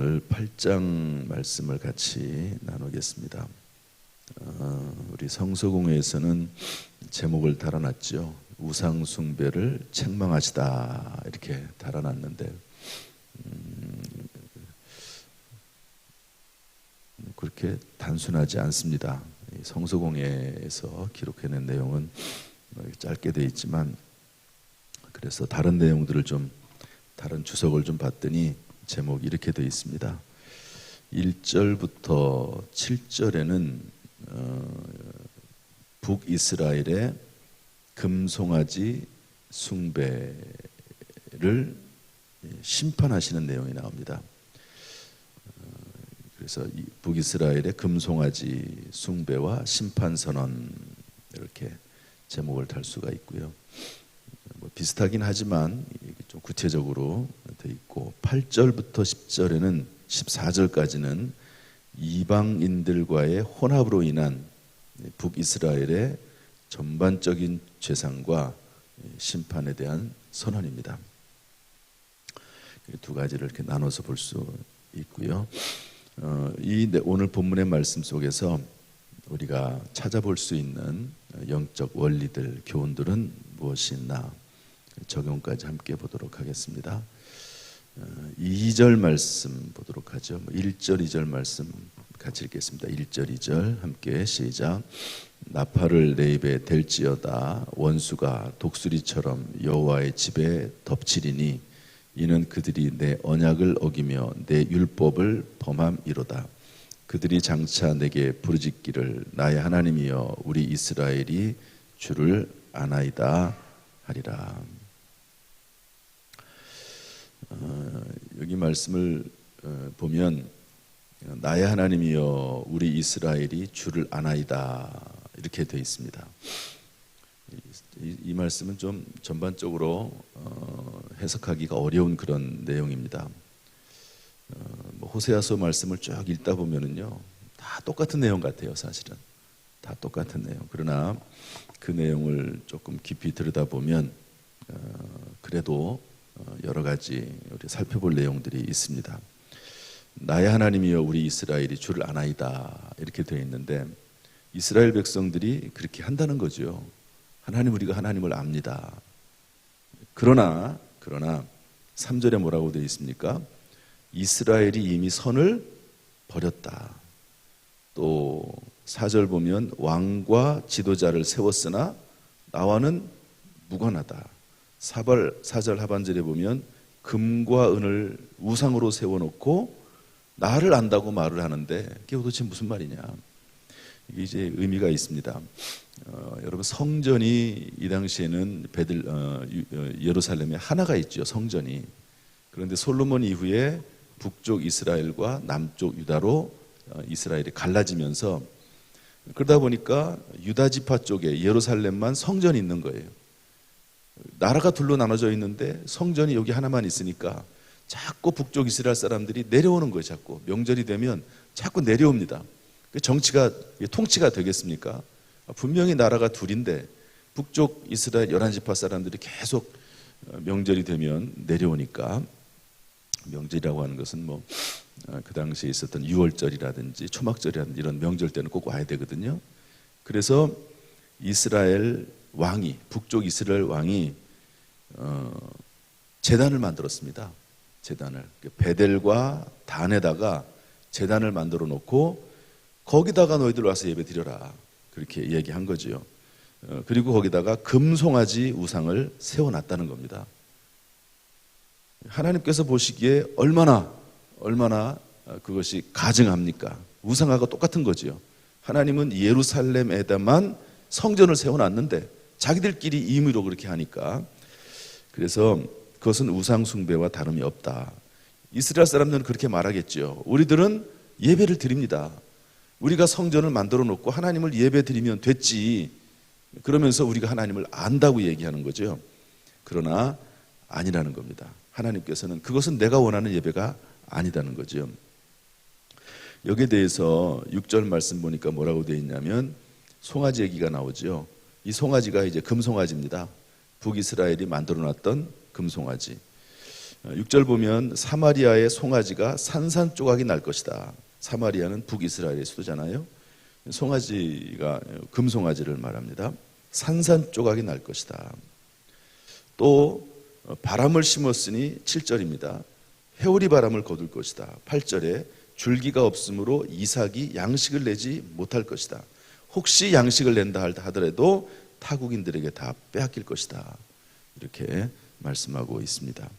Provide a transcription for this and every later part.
오늘 8장 말씀을 같이 나누겠습니다. 우리 성서공회에서는 제목을 달아놨죠. 우상 숭배를 책망하시다 이렇게 달아놨는데 그렇게 단순하지 않습니다. 성서공회에서 기록해낸 내용은 짧게 되어 있지만 그래서 다른 내용들을 좀 다른 주석을 좀 봤더니 제목이 이렇게 되어 있습니다. 1절부터 7절에는 북이스라엘의 금송아지 숭배를 심판하시는 내용이 나옵니다. 그래서 북이스라엘의 금송아지 숭배와 심판선언 이렇게 제목을 달 수가 있고요. 비슷하긴 하지만 좀 구체적으로 돼 있고 8절부터 10절에는 14절까지는 이방인들과의 혼합으로 인한 북이스라엘의 전반적인 죄상과 심판에 대한 선언입니다. 두 가지를 이렇게 나눠서 볼 수 있고요. 오늘 본문의 말씀 속에서 우리가 찾아볼 수 있는 영적 원리들, 교훈들은 무엇이 있나 적용까지 함께 보도록 하겠습니다. 2절 말씀 보도록 하죠. 1절, 2절 말씀 같이 읽겠습니다. 1절, 2절 함께 시작. 나팔을 내 입에 댈지어다 원수가 독수리처럼 여호와의 집에 덮치리니 이는 그들이 내 언약을 어기며 내 율법을 범함이로다. 그들이 장차 내게 부르짖기를 나의 하나님이여 우리 이스라엘이 주를 아나이다 하리라. 여기 말씀을 보면 나의 하나님이여 우리 이스라엘이 주를 아나이다 이렇게 되어 있습니다. 이 말씀은 좀 전반적으로 해석하기가 어려운 그런 내용입니다. 호세아서 말씀을 쭉 읽다 보면은요 다 똑같은 내용 같아요. 사실은 다 똑같은 내용. 그러나 그 내용을 조금 깊이 들여다보면 그래도 여러 가지 우리 살펴볼 내용들이 있습니다. 나의 하나님이여 우리 이스라엘이 주를 아나이다 이렇게 되어 있는데 이스라엘 백성들이 그렇게 한다는 거죠. 하나님 우리가 하나님을 압니다. 그러나 3절에 뭐라고 되어 있습니까? 이스라엘이 이미 선을 버렸다. 또 4절 보면 왕과 지도자를 세웠으나 나와는 무관하다. 4절 하반절에 보면 금과 은을 우상으로 세워놓고 나를 안다고 말을 하는데 그게 도대체 무슨 말이냐. 이게 이제 의미가 있습니다. 여러분 성전이 이 당시에는 예루살렘에 하나가 있죠. 성전이. 그런데 솔로몬 이후에 북쪽 이스라엘과 남쪽 유다로 이스라엘이 갈라지면서 그러다 보니까 유다 지파 쪽에 예루살렘만 성전이 있는 거예요. 나라가 둘로 나눠져 있는데 성전이 여기 하나만 있으니까 자꾸 북쪽 이스라엘 사람들이 내려오는 거예요. 자꾸 명절이 되면 자꾸 내려옵니다. 정치가 통치가 되겠습니까? 분명히 나라가 둘인데 북쪽 이스라엘 11지파 사람들이 계속 명절이 되면 내려오니까 명절이라고 하는 것은 그 당시에 있었던 유월절이라든지 초막절이라든지 이런 명절 때는 꼭 와야 되거든요. 그래서 이스라엘 왕이 북쪽 이스라엘 왕이 제단을 만들었습니다. 제단을 베델과 단에다가 제단을 만들어 놓고 거기다가 너희들 와서 예배 드려라 그렇게 얘기한 거죠. 그리고 거기다가 금송아지 우상을 세워놨다는 겁니다. 하나님께서 보시기에 얼마나 그것이 가증합니까? 우상하고 똑같은 거죠. 하나님은 예루살렘에다만 성전을 세워놨는데 자기들끼리 임의로 그렇게 하니까 그래서 그것은 우상 숭배와 다름이 없다. 이스라엘 사람들은 그렇게 말하겠죠. 우리들은 예배를 드립니다. 우리가 성전을 만들어 놓고 하나님을 예배 드리면 됐지. 그러면서 우리가 하나님을 안다고 얘기하는 거죠. 그러나 아니라는 겁니다. 하나님께서는 그것은 내가 원하는 예배가 아니다는 거죠. 여기에 대해서 6절 말씀 보니까 뭐라고 되어 있냐면 송아지 얘기가 나오죠. 이 송아지가 이제 금송아지입니다. 북이스라엘이 만들어 놨던 금송아지. 6절 보면 사마리아의 송아지가 산산조각이 날 것이다. 사마리아는 북이스라엘의 수도잖아요. 송아지가 금송아지를 말합니다. 산산조각이 날 것이다. 또 바람을 심었으니 7절입니다. 회오리 바람을 거둘 것이다. 8절에 줄기가 없으므로 이삭이 양식을 내지 못할 것이다. 혹시 양식을 낸다 하더라도 타국인들에게 다 빼앗길 것이다. 이렇게 말씀하고 있습니다.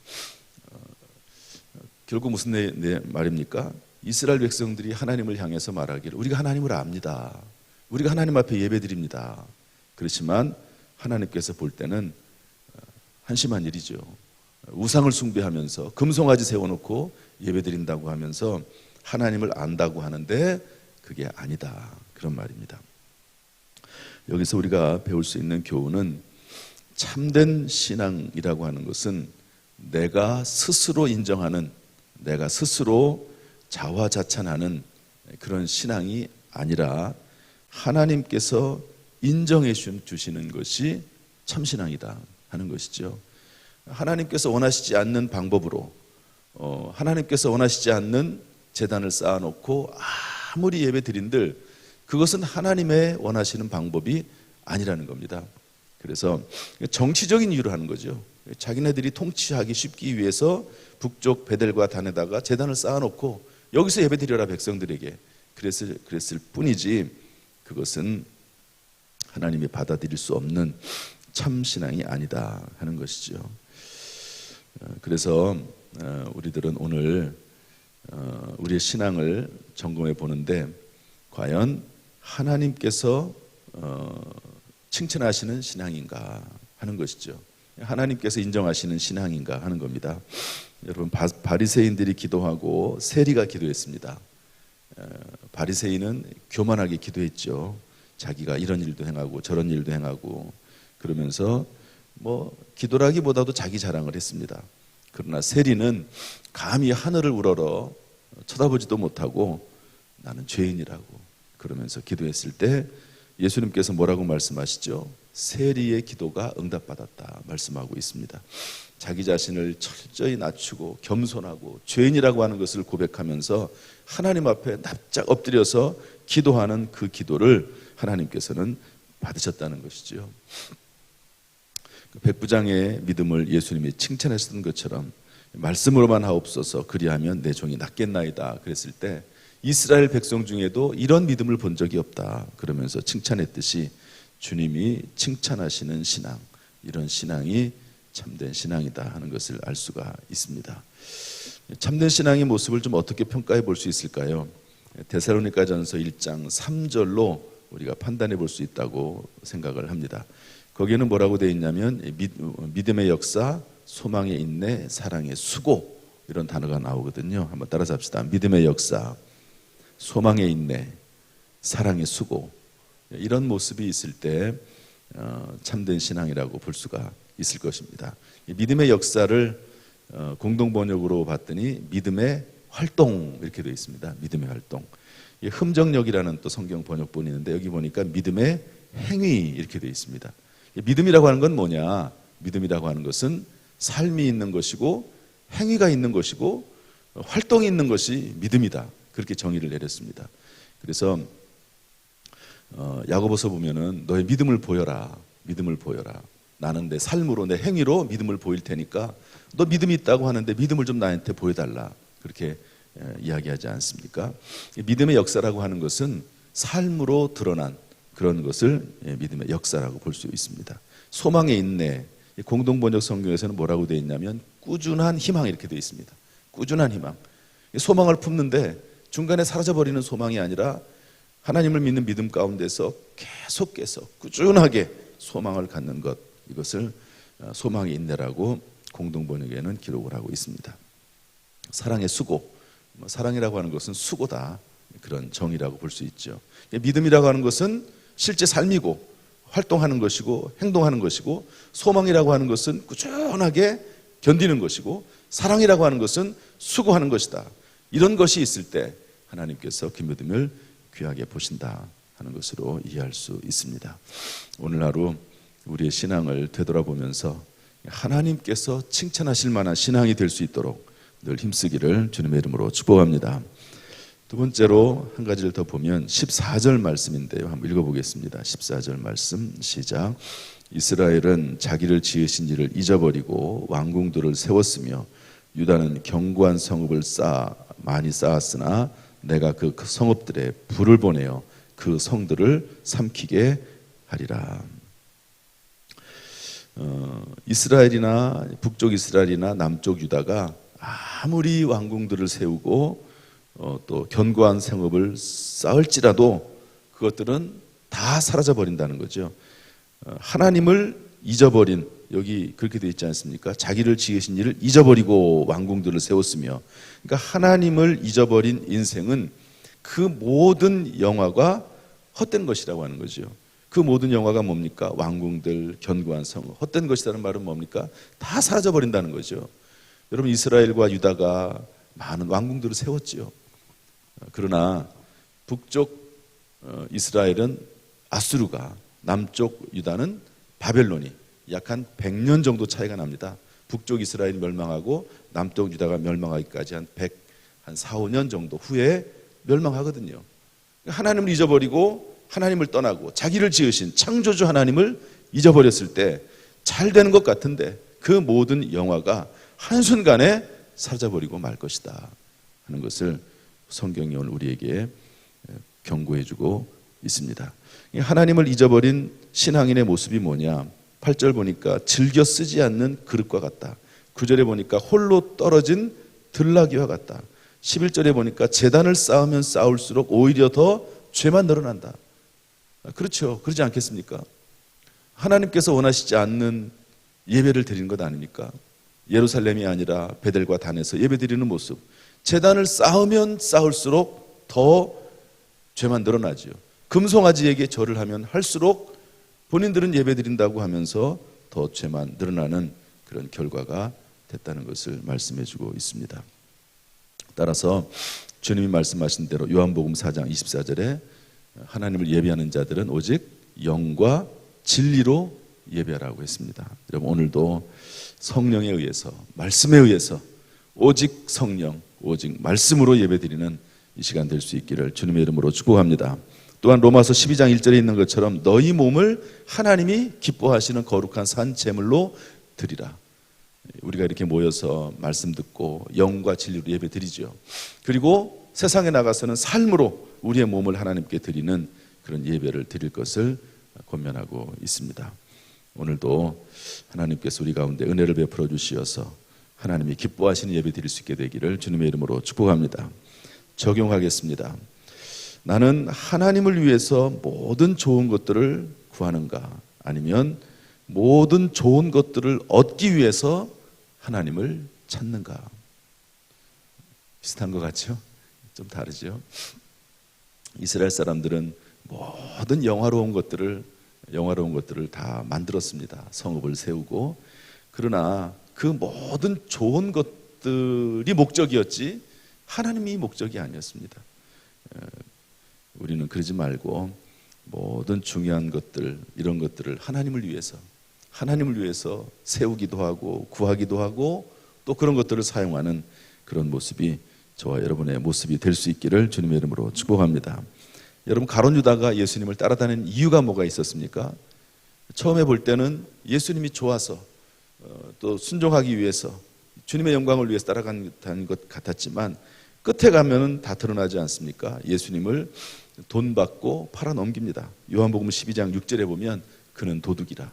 결국 무슨 말입니까? 이스라엘 백성들이 하나님을 향해서 말하기를 우리가 하나님을 압니다. 우리가 하나님 앞에 예배드립니다. 그렇지만 하나님께서 볼 때는 한심한 일이죠. 우상을 숭배하면서 금송아지 세워놓고 예배드린다고 하면서 하나님을 안다고 하는데 그게 아니다. 그런 말입니다. 여기서 우리가 배울 수 있는 교훈은 참된 신앙이라고 하는 것은 내가 스스로 인정하는, 내가 스스로 자화자찬하는 그런 신앙이 아니라 하나님께서 인정해 주시는 것이 참신앙이다 하는 것이죠. 하나님께서 원하시지 않는 방법으로 하나님께서 원하시지 않는 제단을 쌓아놓고 아무리 예배 드린들 그것은 하나님의 원하시는 방법이 아니라는 겁니다. 그래서 정치적인 이유로 하는 거죠. 자기네들이 통치하기 쉽기 위해서 북쪽 베델과 단에다가 제단을 쌓아놓고 여기서 예배 드려라 백성들에게 그랬을 뿐이지 그것은 하나님이 받아들일 수 없는 참신앙이 아니다 하는 것이죠. 그래서 우리들은 오늘 우리의 신앙을 점검해 보는데 과연 하나님께서 칭찬하시는 신앙인가 하는 것이죠. 하나님께서 인정하시는 신앙인가 하는 겁니다. 여러분 바리새인들이 기도하고 세리가 기도했습니다. 바리새인은 교만하게 기도했죠. 자기가 이런 일도 행하고 저런 일도 행하고 그러면서 기도라기보다도 자기 자랑을 했습니다. 그러나 세리는 감히 하늘을 우러러 쳐다보지도 못하고 나는 죄인이라고 그러면서 기도했을 때 예수님께서 뭐라고 말씀하시죠? 세리의 기도가 응답받았다 말씀하고 있습니다. 자기 자신을 철저히 낮추고 겸손하고 죄인이라고 하는 것을 고백하면서 하나님 앞에 납작 엎드려서 기도하는 그 기도를 하나님께서는 받으셨다는 것이죠. 백부장의 믿음을 예수님이 칭찬하셨던 것처럼 말씀으로만 하옵소서 그리하면 내 종이 낫겠나이다 그랬을 때 이스라엘 백성 중에도 이런 믿음을 본 적이 없다 그러면서 칭찬했듯이 주님이 칭찬하시는 신앙, 이런 신앙이 참된 신앙이다 하는 것을 알 수가 있습니다. 참된 신앙의 모습을 좀 어떻게 평가해 볼 수 있을까요? 데살로니가전서 1장 3절로 우리가 판단해 볼 수 있다고 생각을 합니다. 거기에는 뭐라고 되어 있냐면 믿음의 역사, 소망의 인내, 사랑의 수고 이런 단어가 나오거든요. 한번 따라서 합시다. 믿음의 역사, 소망의 인내, 사랑의 수고 이런 모습이 있을 때 참된 신앙이라고 볼 수가 있을 것입니다. 믿음의 역사를 공동번역으로 봤더니 믿음의 활동 이렇게 되어 있습니다. 믿음의 활동. 흠정역이라는 또 성경 번역본이 있는데 여기 보니까 믿음의 행위 이렇게 되어 있습니다. 믿음이라고 하는 건 뭐냐? 믿음이라고 하는 것은 삶이 있는 것이고 행위가 있는 것이고 활동이 있는 것이 믿음이다. 그렇게 정의를 내렸습니다. 그래서 야고보서 보면은 너의 믿음을 보여라. 믿음을 보여라. 나는 내 삶으로 내 행위로 믿음을 보일 테니까 너 믿음이 있다고 하는데 믿음을 좀 나한테 보여달라. 그렇게 이야기하지 않습니까? 믿음의 역사라고 하는 것은 삶으로 드러난 그런 것을 믿음의 역사라고 볼 수 있습니다. 소망의 인내, 공동번역 성경에서는 뭐라고 되어 있냐면 꾸준한 희망 이렇게 되어 있습니다. 꾸준한 희망. 소망을 품는데 중간에 사라져버리는 소망이 아니라 하나님을 믿는 믿음 가운데서 계속해서 꾸준하게 소망을 갖는 것, 이것을 소망의 인내라고 공동번역에는 기록을 하고 있습니다. 사랑의 수고, 사랑이라고 하는 것은 수고다, 그런 정의라고 볼 수 있죠. 믿음이라고 하는 것은 실제 삶이고 활동하는 것이고 행동하는 것이고, 소망이라고 하는 것은 꾸준하게 견디는 것이고, 사랑이라고 하는 것은 수고하는 것이다. 이런 것이 있을 때 하나님께서 그 믿음을 귀하게 보신다 하는 것으로 이해할 수 있습니다. 오늘 하루 우리의 신앙을 되돌아보면서 하나님께서 칭찬하실 만한 신앙이 될 수 있도록 늘 힘쓰기를 주님의 이름으로 축복합니다. 두 번째로 한 가지를 더 보면 14절 말씀인데요. 한번 읽어보겠습니다. 14절 말씀 시작. 이스라엘은 자기를 지으신 이를 잊어버리고 왕궁들을 세웠으며 유다는 견고한 성읍을 많이 쌓았으나 내가 그 성읍들에 불을 보내어 그 성들을 삼키게 하리라. 이스라엘이나 북쪽 이스라엘이나 남쪽 유다가 아무리 왕궁들을 세우고 또 견고한 성읍을 쌓을지라도 그것들은 다 사라져 버린다는 거죠. 하나님을 잊어버린, 여기 그렇게 되어 있지 않습니까? 자기를 지으신 이를 잊어버리고 왕궁들을 세웠으며, 그러니까 하나님을 잊어버린 인생은 그 모든 영화가 헛된 것이라고 하는 거죠. 그 모든 영화가 뭡니까? 왕궁들, 견고한 성, 헛된 것이라는 말은 뭡니까? 다 사라져 버린다는 거죠. 여러분, 이스라엘과 유다가 많은 왕궁들을 세웠지요. 그러나 북쪽 이스라엘은 아수르가, 남쪽 유다는 바벨론이 약 한 100년 정도 차이가 납니다. 북쪽 이스라엘이 멸망하고 남쪽 유다가 멸망하기까지 한 4, 5년 정도 후에 멸망하거든요. 하나님을 잊어버리고 하나님을 떠나고 자기를 지으신 창조주 하나님을 잊어버렸을 때 잘 되는 것 같은데 그 모든 영화가 한순간에 사라져버리고 말 것이다 하는 것을 성경이 오늘 우리에게 경고해주고 있습니다. 하나님을 잊어버린 신앙인의 모습이 뭐냐? 8절 보니까 즐겨 쓰지 않는 그릇과 같다. 9절에 보니까 홀로 떨어진 들나귀와 같다. 11절에 보니까 제단을 쌓으면 쌓을수록 오히려 더 죄만 늘어난다. 그렇죠. 그러지 않겠습니까? 하나님께서 원하시지 않는 예배를 드리는 것 아닙니까? 예루살렘이 아니라 베델과 단에서 예배 드리는 모습. 제단을 쌓으면 쌓을수록 더 죄만 늘어나죠. 금송아지에게 절을 하면 할수록 본인들은 예배 드린다고 하면서 더 죄만 늘어나는 그런 결과가 됐다는 것을 말씀해 주고 있습니다. 따라서 주님이 말씀하신 대로 요한복음 4장 24절에 하나님을 예배하는 자들은 오직 영과 진리로 예배하라고 했습니다. 여러분, 오늘도 성령에 의해서, 말씀에 의해서 오직 성령, 오직 말씀으로 예배드리는 이 시간 될 수 있기를 주님의 이름으로 축복합니다. 또한 로마서 12장 1절에 있는 것처럼 너희 몸을 하나님이 기뻐하시는 거룩한 산 제물로 드리라. 우리가 이렇게 모여서 말씀 듣고 영과 진리로 예배 드리죠. 그리고 세상에 나가서는 삶으로 우리의 몸을 하나님께 드리는 그런 예배를 드릴 것을 권면하고 있습니다. 오늘도 하나님께서 우리 가운데 은혜를 베풀어 주시어서 하나님이 기뻐하시는 예배 드릴 수 있게 되기를 주님의 이름으로 축복합니다. 적용하겠습니다. 나는 하나님을 위해서 모든 좋은 것들을 구하는가? 아니면 모든 좋은 것들을 얻기 위해서 하나님을 찾는가? 비슷한 것 같죠? 좀 다르죠? 이스라엘 사람들은 모든 영화로운 것들을 다 만들었습니다. 성읍을 세우고. 그러나 그 모든 좋은 것들이 목적이었지 하나님이 목적이 아니었습니다. 우리는 그러지 말고 모든 중요한 것들, 이런 것들을 하나님을 위해서 세우기도 하고 구하기도 하고 또 그런 것들을 사용하는 그런 모습이 저와 여러분의 모습이 될 수 있기를 주님의 이름으로 축복합니다. 여러분, 가룟 유다가 예수님을 따라다니는 이유가 뭐가 있었습니까? 처음에 볼 때는 예수님이 좋아서 또 순종하기 위해서 주님의 영광을 위해서 따라가는 것 같았지만 끝에 가면은 다 드러나지 않습니까? 예수님을 돈 받고 팔아 넘깁니다. 요한복음 12장 6절에 보면 그는 도둑이라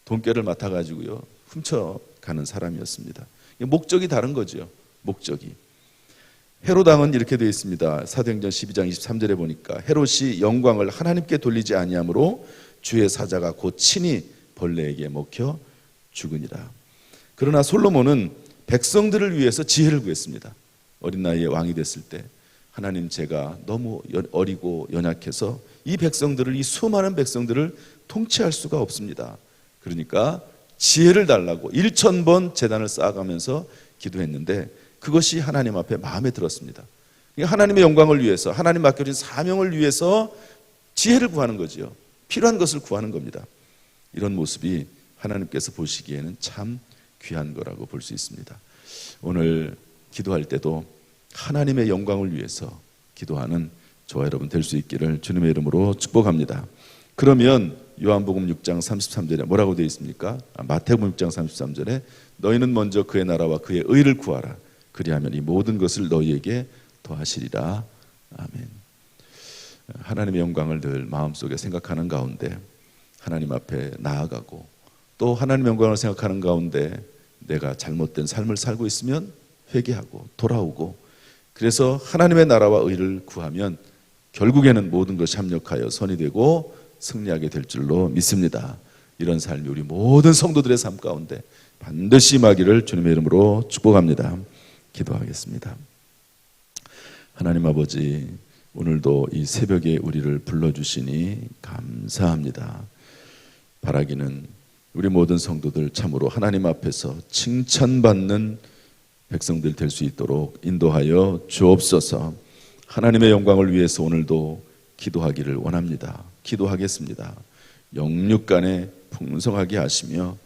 돈깨를 맡아가지고요 훔쳐가는 사람이었습니다. 목적이 다른 거죠. 목적이. 헤롯 왕은 이렇게 되어 있습니다. 사도행전 12장 23절에 보니까 헤롯이 영광을 하나님께 돌리지 아니하므로 주의 사자가 곧 친히 벌레에게 먹혀 죽으니라. 그러나 솔로몬은 백성들을 위해서 지혜를 구했습니다. 어린 나이에 왕이 됐을 때 하나님, 제가 너무 어리고 연약해서 이 백성들을, 이 수많은 백성들을 통치할 수가 없습니다. 그러니까 지혜를 달라고 1000번 제단을 쌓아가면서 기도했는데 그것이 하나님 앞에 마음에 들었습니다. 하나님의 영광을 위해서, 하나님 맡겨진 사명을 위해서 지혜를 구하는 거지요. 필요한 것을 구하는 겁니다. 이런 모습이 하나님께서 보시기에는 참 귀한 거라고 볼 수 있습니다. 오늘 기도할 때도 하나님의 영광을 위해서 기도하는 저와 여러분 될 수 있기를 주님의 이름으로 축복합니다. 그러면 요한복음 6장 33절에 뭐라고 되어 있습니까? 마태복음 6장 33절에 너희는 먼저 그의 나라와 그의 의를 구하라. 그리하면 이 모든 것을 너희에게 더하시리라. 아멘. 하나님의 영광을 늘 마음속에 생각하는 가운데 하나님 앞에 나아가고 또 하나님의 영광을 생각하는 가운데 내가 잘못된 삶을 살고 있으면 회개하고 돌아오고 그래서 하나님의 나라와 의를 구하면 결국에는 모든 것이 합력하여 선이 되고 승리하게 될 줄로 믿습니다. 이런 삶이 우리 모든 성도들의 삶 가운데 반드시 임하기를 주님의 이름으로 축복합니다. 기도하겠습니다. 하나님 아버지, 오늘도 이 새벽에 우리를 불러주시니 감사합니다. 바라기는 우리 모든 성도들 참으로 하나님 앞에서 칭찬받는 백성들 될 수 있도록 인도하여 주옵소서. 하나님의 영광을 위해서 오늘도 기도하기를 원합니다. 기도하겠습니다. 영육간에 풍성하게 하시며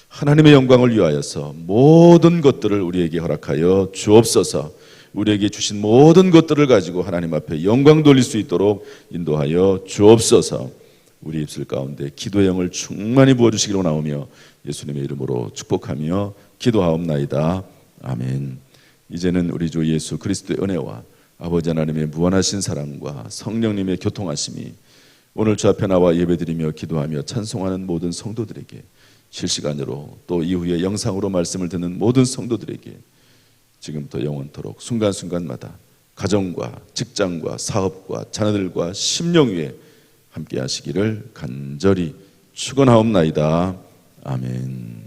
하나님의 영광을 위하여서 모든 것들을 우리에게 허락하여 주옵소서. 우리에게 주신 모든 것들을 가지고 하나님 앞에 영광 돌릴 수 있도록 인도하여 주옵소서. 우리 입술 가운데 기도의 영을 충만히 부어주시기를 원하오며 예수님의 이름으로 축복하며 기도하옵나이다. 아멘. 이제는 우리 주 예수 그리스도의 은혜와 아버지 하나님의 무한하신 사랑과 성령님의 교통하심이 오늘 주 앞에 나와 예배드리며 기도하며 찬송하는 모든 성도들에게 실시간으로 또 이후에 영상으로 말씀을 듣는 모든 성도들에게 지금부터 영원토록 순간순간마다 가정과 직장과 사업과 자녀들과 심령 위에 함께 하시기를 간절히 축원하옵나이다. 아멘.